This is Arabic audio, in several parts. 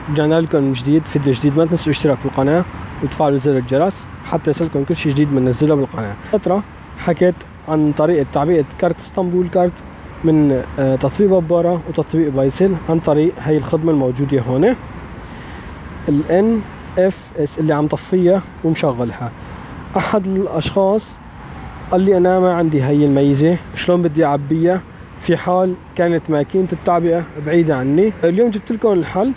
رجعنا لكم من جديد فيديو جديد. ما تنسوا الاشتراك بالقناة وتفعلوا زر الجرس حتى يصلكم كل شيء جديد بننزله بالقناة. فترة حكيت عن طريقة تعبئة كارت اسطنبول كارت من تطبيق ببارة وتطبيق بايسل عن طريق هي الخدمة الموجودة هون ال NFS اللي عم طفيها ومشغلها. أحد الأشخاص قال لي أنا ما عندي هي الميزة، شلون بدي أعبيها في حال كانت ماكينة التعبئة بعيدة عني. اليوم جبت لكم الحل،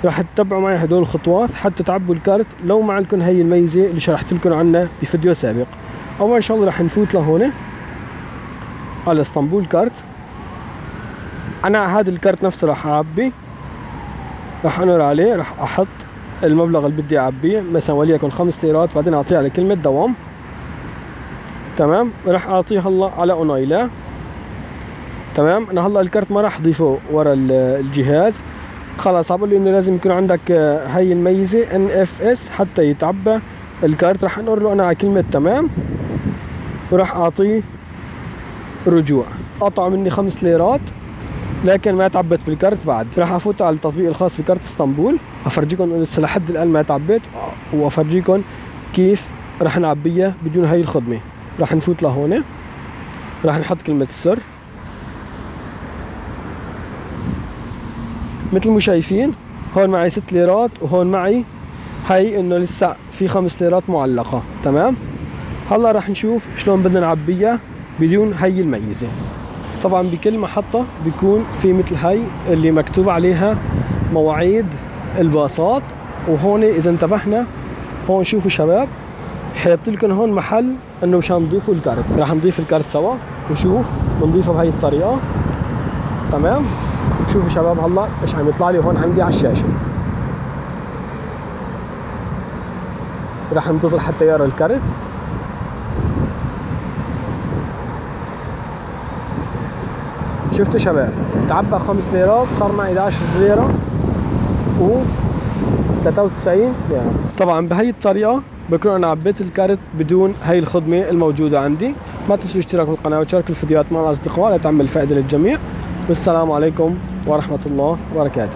راح تتبعوا معي هدول الخطوات حتى تعبوا الكارت لو ما عندكم هي الميزة اللي شرحت لكم عنها بفيديو سابق. أول شغلة راح نفوت لهون على اسطنبول كارت. أنا هذا الكارت نفسه راح أعبي، راح أنور عليه، راح أحط المبلغ اللي بدي أعبيه مثلا وليكن 5 ليرات، بعدين أعطيه على كلمة دوام. تمام، راح أعطيه هلا على أونايلا. تمام، أنا هلا الكارت ما راح أضيفه ورا الجهاز، خلاص عم بقول لي إنه لازم يكون عندك هاي الميزة NFS حتى يتعبى الكارت. راح أنور له أنا على كلمة تمام وراح أعطيه رجوع. قطع مني 5 ليرات لكن ما تعبت بالكارت بعد. راح أفوت على التطبيق الخاص بكارت اسطنبول، أفرجيكم إنه لسه لحد الآن ما تعبت، وأفرجيكم كيف راح نعبيها بدون هاي الخدمة. راح نفوت لهون، راح نحط كلمة السر مثل ما شايفين. هون معي 6 ليرات وهون معي هاي انه لسه في 5 ليرات معلقة. تمام، هلا راح نشوف شلون بدنا نعبيها بدون هاي الميزة. طبعا بكل محطة بيكون في مثل هاي اللي مكتوب عليها مواعيد الباصات، وهون اذا انتبهنا هون شوفوا شباب حيط لكم هون محل انه مشان نضيفوا الكارت. راح نضيف الكارت سوا ونشوف بنضيفه بهاي الطريقة. تمام، شوفوا شباب هلا ايش عم يطلع لي هون عندي على الشاشة. راح ننتظر حتى يقرا الكارت. شفتوا شباب تعبى 5 ليرات صار معي 11 ليرة و 93 ليرة. طبعا بهي الطريقة بكون انا عبيت الكارت بدون هاي الخدمة الموجودة عندي. ما تنسوا الاشتراك بالقناة وتشاركوا الفيديوهات مع الاصدقاء لتعمل فائدة للجميع. والسلام عليكم ورحمة الله وبركاته.